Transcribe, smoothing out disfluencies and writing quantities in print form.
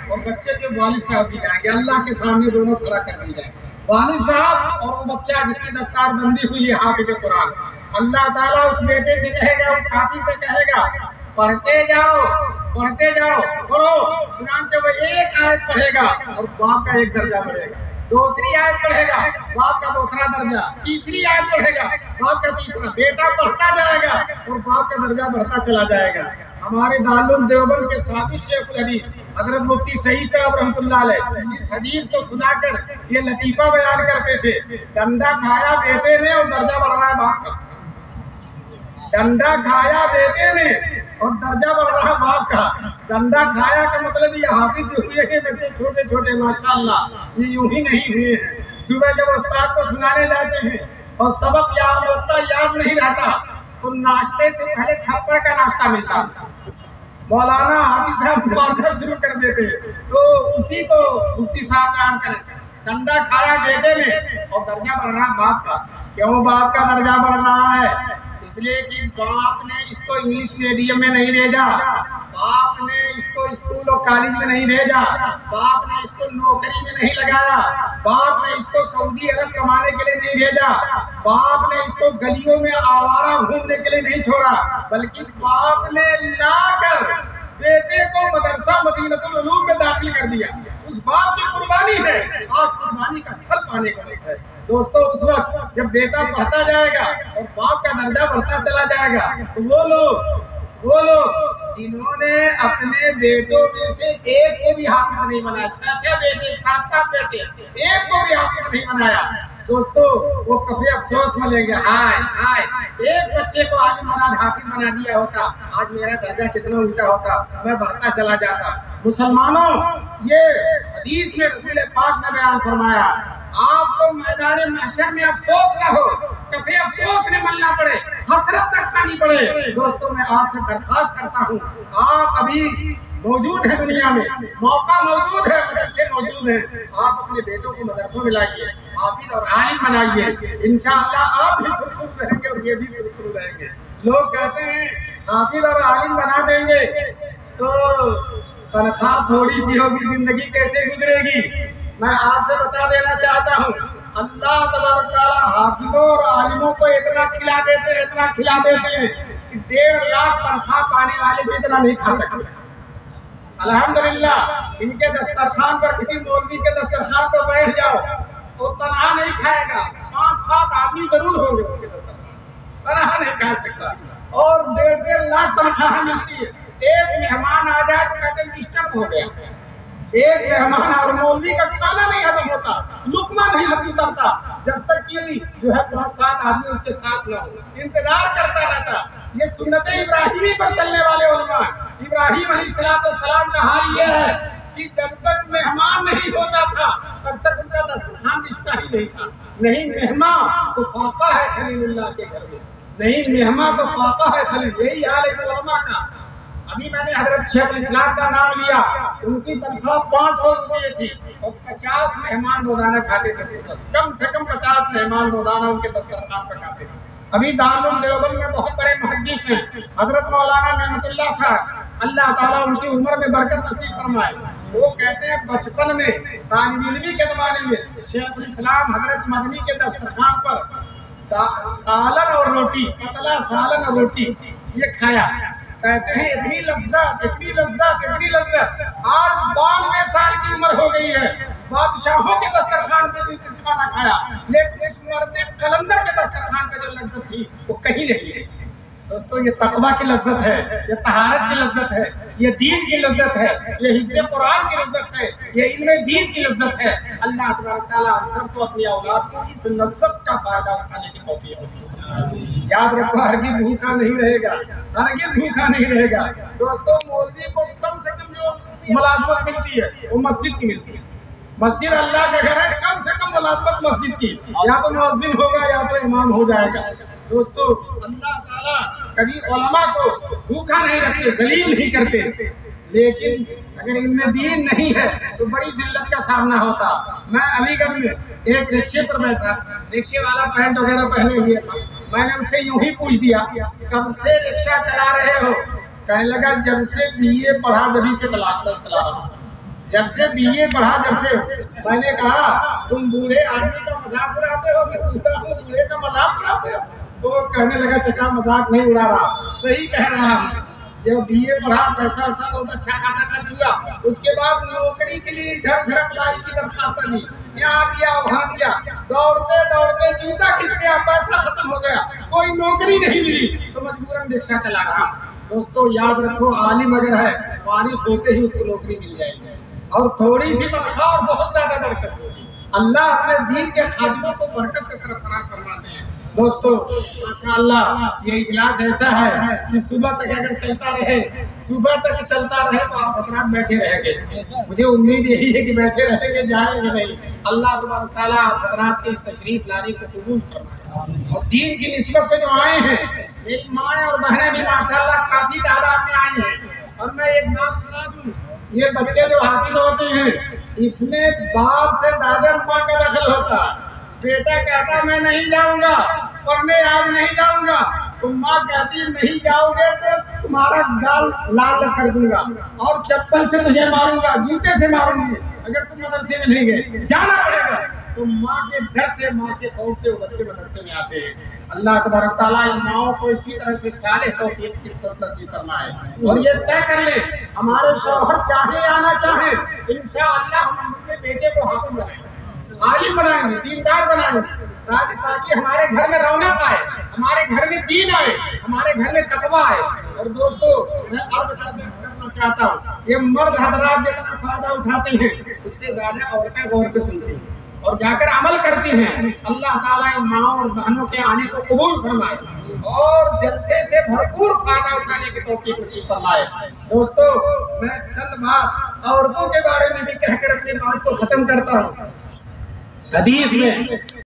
اور بچے کے والد صاحب بھی جائیں گے، اللہ کے سامنے دونوں کھڑا کر دی جائیں، والد صاحب اور وہ بچہ جس کی دستار بندی ہوئی ہے حافظ قرآن۔ اللہ تعالیٰ اس بیٹے سے کہے گا، اس حافظ سے کہے گا پڑھتے جاؤ پڑھتے جاؤ پڑھو، چنانچہ وہ ایک آیت پڑھے گا اور باپ کا ایک درجہ بڑھے گا، دوسری آیت پڑھے گا باپ کا دوسرا درجہ، تیسری آیت پڑھے گا باپ کا تیسرا، بیٹا پڑھتا جائے گا اور باپ کا درجہ بڑھتا چلا جائے گا۔ ہمارے دارالعلوم دیوبند کے سابق شیخ الحدیث حضرت مفتی سعید صاحب رحمۃ اللہ علیہ اس حدیث کو سنا کر یہ لطیفہ بیان کرتے تھے، ڈنڈا کھایا بیٹے نے اور درجہ بڑھ رہا ہے باپ کا، ڈنڈا کھایا بیٹے نے اور درجہ بڑھ رہا باپ کا۔ ڈنڈا کھایا کا مطلب یہ حافظ جو ہوئے ہیں بچے چھوٹے چھوٹے ماشاءاللہ یہ یوں ہی نہیں ہوئے ہیں، صبح جب استاد کو سنانے جاتے ہیں اور سبق یاد نہیں رہتا تو ناشتے سے پہلے تھپڑ کا ناشتہ ملتا، مولانا حافظ صاحب مارنا شروع کر دیتے، تو اسی کو مفتی صاحب بیان کریں، ڈنڈا کھایا بیٹے نے اور درجہ بڑھ رہا باپ کا۔ کیوں باپ کا درجہ بڑھ رہا ہے؟ اس لیے کہ باپ نے اس کو انگلش میڈیم میں نہیں بھیجا، باپ نے اس کو اسکول اور کالج میں نہیں بھیجا، باپ نے اس کو نوکری میں نہیں لگایا، باپ نے اس کو سعودی عرب کمانے کے لیے نہیں بھیجا، باپ نے اس کو گلیوں میں آوارہ گھومنے کے لیے نہیں چھوڑا، بلکہ باپ نے لا کر بیٹے کو مدرسہ مدینہ العلوم میں داخل کر دیا۔ اس باپ کی قربانی ہے، آج قربانی کا پھل پانے کا وقت ہے۔ دوستو اس وقت جب بیٹا پڑھتا جائے گا اور باپ کا درجہ بڑھتا چلا جائے گا تو وہ لوگ جنہوں نے اپنے بیٹوں میں سے ایک کو بھی حافظ نہیں بنایا، 6 بیٹے 7 بیٹے، ایک کو بھی حافظ نہیں بنایا، دوستو وہ کبھی افسوس ملیں گے، ہائے ایک بچے کو عالم بنا حافظ بنا دیا ہوتا، آج میرا درجہ کتنا اونچا ہوتا، میں بڑھتا چلا جاتا۔ مسلمانوں یہ حدیث میں رسول پاک نے بیان فرمایا، آپ کو میدان محشر میں افسوس نہ ہو، کبھی افسوس نہ ملنا پڑے، حسرت تک نہیں پڑے۔ دوستوں میں آپ سے درخواست کرتا ہوں، آپ ابھی موجود ہیں دنیا میں، موقع موجود ہے، مدرسے موجود ہیں، آپ اپنے بیٹوں کو مدرسوں میں لائیے، حافظ اور عالم بنائیے، انشاءاللہ آپ بھی سرخرو رہیں گے اور یہ بھی سرخرو رہیں گے۔ لوگ کہتے ہیں حافظ اور عالم بنا دیں گے تو تنخواہ تھوڑی سی ہوگی، زندگی کیسے گزرے گی؟ میں آپ سے بتا دینا چاہتا ہوں، اللہ تبارک تعالیٰ حافظوں اور عالموں کو اتنا کھلا دیتے ہیں کہ 1.5 لاکھ تنخواہ پانے والے بھی اتنا نہیں کھا سکتے۔ الحمدللہ ان کے دسترخوان پر، کسی مولوی کے دسترخوان پر بیٹھ جاؤ تو تنہا نہیں کھائے گا، 5-7 آدمی ضرور ہوں گے اس کے دسترخوان، تنہا نہیں کھا سکتا، اور 1.5 لاکھ تنخواہ ملتی ہے۔ ایک مہمان آ جائے تو کہتے ہیں ڈسٹرب ہو گیا، ایک مہمان اور مولوی کا کھانا نہیں ختم ہوتا، لقمہ نہیں اترتا جب تک کہ جو ہے 5-7 آدمی اس کے ساتھ نہ ہو، انتظار کرتا رہتا۔ یہ سنت ابراہیمی پر چلنے والے علماء، ابراہیم علیہ السلام کا حال یہ ہے کہ جب تک مہمان نہیں ہوتا تھا تب تک ان کا دسترخوان بچتا ہی نہیں تھا۔ نہیں مہمان تو فاقہ ہے خلیل اللہ کے گھر میں، نہیں مہمان تو فاقہ ہے خلیل، یہی حال ہے علماء کا۔ ابھی میں نے حضرت شیخ الاسلام کا نام لیا، ان کی تنخواہ 500 روپے تھی اور 50 مہمان روزانہ کھاتے تھے، کم سے کم 50 مہمان روزانہ ان کے دسترخوان پر کھاتے تھے۔ ابھی دارالعلوم دیوبند میں بہت بڑے محدث ہیں حضرت مولانا نعمت اللہ صاحب، اللہ تعالیٰ ان کی عمر میں برکت نصیب فرمائے، وہ کہتے ہیں بچپن میں طالب علمی کے زمانے میں شیخ الاسلام حضرت مدنی کے دسترخوان پر سالن اور روٹی، پتلا سالن اور روٹی یہ کھایا، کہتے ہیں اتنی لذت آج 92 سال کی عمر ہو گئی ہے، بادشاہوں کے دسترخوان پہ بھی کھانا کھایا، لیکن اس مرد قلندر کے دسترخوان پہ جو لذت تھی وہ کہیں نہیں ہے۔ دوستو یہ تقویٰ کی لذت ہے، یہ طہارت کی لذت ہے، یہ دین کی لذت ہے، یہ حفظ قرآن کی لذت ہے، یہ علم دین کی لذت ہے۔ اللہ تبارک تعالیٰ ہم سب کو اپنی اولاد کو اس لذت کا فائدہ اٹھانے کی توفیق عطا فرمائے۔ یاد رکھو ہرگز بھوکا نہیں رہے گا، ہرگز بھوکا نہیں رہے گا۔ دوستو مولوی کو کم سے کم جو ملازمت ملتی ہے وہ مسجد کی ملتی ہے، مسجد اللہ کا گھر ہے، کم سے کم ملازمت مسجد کی، یا تو مؤذن ہوگا یا تو امام ہو جائے گا۔ دوستو اللہ تعالیٰ کبھی علماء کو بھوکا نہیں رکھتے، ذلیل نہیں کرتے، لیکن اگر ان میں دین نہیں ہے تو بڑی ذلت کا سامنا ہوتا۔ میں علی گڑھ میں ایک رکشے پر بیٹھا، رکشے والا پینٹ وغیرہ پہنے ہوئے تھا، میں نے ان سے یوں ہی پوچھ دیا کب سے رکشہ چلا رہے ہو؟ کہنے لگا جب سے BA پڑھا جبھی سے چلا رہا ہوں۔ جب سے BA پڑھا، جب سے میں نے کہا تم بوڑھے آدمی کا مذاق اڑاتے ہو، بوڑھے کا مذاق اڑاتے ہو، تو وہ کہنے لگا چچا مذاق نہیں اڑا رہا، صحیح کہہ رہا ہوں۔ جب BA پڑھا، پیسہ ویسا بہت اچھا خاصا خرچ ہوا، اس کے بعد نوکری کے لیے ادھر ادھر اپلائی کی درخواست دی، یہاں دیا وہاں دیا، دوڑتے دوڑتے جوتا کھس گیا، پیسہ ختم ہو گیا، کوئی نوکری نہیں ملی، تو مجبوراً رکشہ چلا رہا۔ دوستو یاد رکھو، عالم اگر ہے فارغ ہوتے ہی اس کو نوکری مل جائے گی، اور تھوڑی سی تنخواہ اور بہت زیادہ برکت ہوگی۔ اللہ اپنے دین کے خادموں کو برکت سے سرفراز فرماتے ہیں۔ دوستو ماشاءاللہ یہ اجلاس ایسا ہے کہ صبح تک اگر چلتا رہے، صبح تک چلتا رہے تو آپ حضرات بیٹھے رہیں گے۔ مجھے امید یہی ہے کہ بیٹھے رہیں گے، جائیں گے نہیں۔ اللہ تبارک تعالیٰ آپ حضرات کے اس تشریف لانے کو قبول فرمائے، اور دین کی نسبت سے جو آئے ہیں، میری ماں اور بہنیں بھی ماشاءاللہ کافی تعداد میں آئی ہیں۔ اور میں ایک بات سنا دوں، یہ بچے جو حافظ ہوتے ہیں، اس میں باپ سے زیادہ ماں کا دخل ہوتا ہے۔ بیٹا کہتا میں نہیں جاؤں گا، پڑھنے آج نہیں جاؤں گا، تو ماں کہتی نہیں جاؤ گے تو تمہارا گال لال کر دوں گا، اور چپل سے تجھے ماروں گا، جوتے سے ماروں گی اگر تم مدرسے میں نہیں گئے، جانا پڑے گا۔ تو ماں کے ڈر سے، ماں کے خوف سے وہ بچے مدرسے میں آتے ہیں۔ اللہ تبارک تعالیٰ ان ماؤں کو اسی طرح سے صالح توفیق کی نصیب فرمائے، اور یہ طے کر لے ہمارے شوہر چاہے یا نہ چاہے، انشاءاللہ ہم اپنے بیٹے کو حاکم بنائیں گے، عالم بنائیں گے، دیندار بنائیں گے، تاکہ ہمارے گھر میں رونق آئے، ہمارے گھر میں دین آئے، ہمارے گھر میں تقویٰ آئے۔ اور دوستو میں عرض کرنا چاہتا ہوں، یہ مرد حضرات جتنا فائدہ اٹھاتے ہیں، اس سے زیادہ عورتیں غور سے سنتی ہیں اور جا کر عمل کرتی ہیں۔ اللہ تعالیٰ ان ماؤں اور بہنوں کے آنے کو قبول فرمائے، اور جلسے سے بھرپور فائدہ اٹھانے کی توفیق نصیب فرمائے۔ دوستو میں چند بات عورتوں کے بارے میں بھی کہہ کر اپنی بات کو ختم کرتا ہوں۔ حدیث میں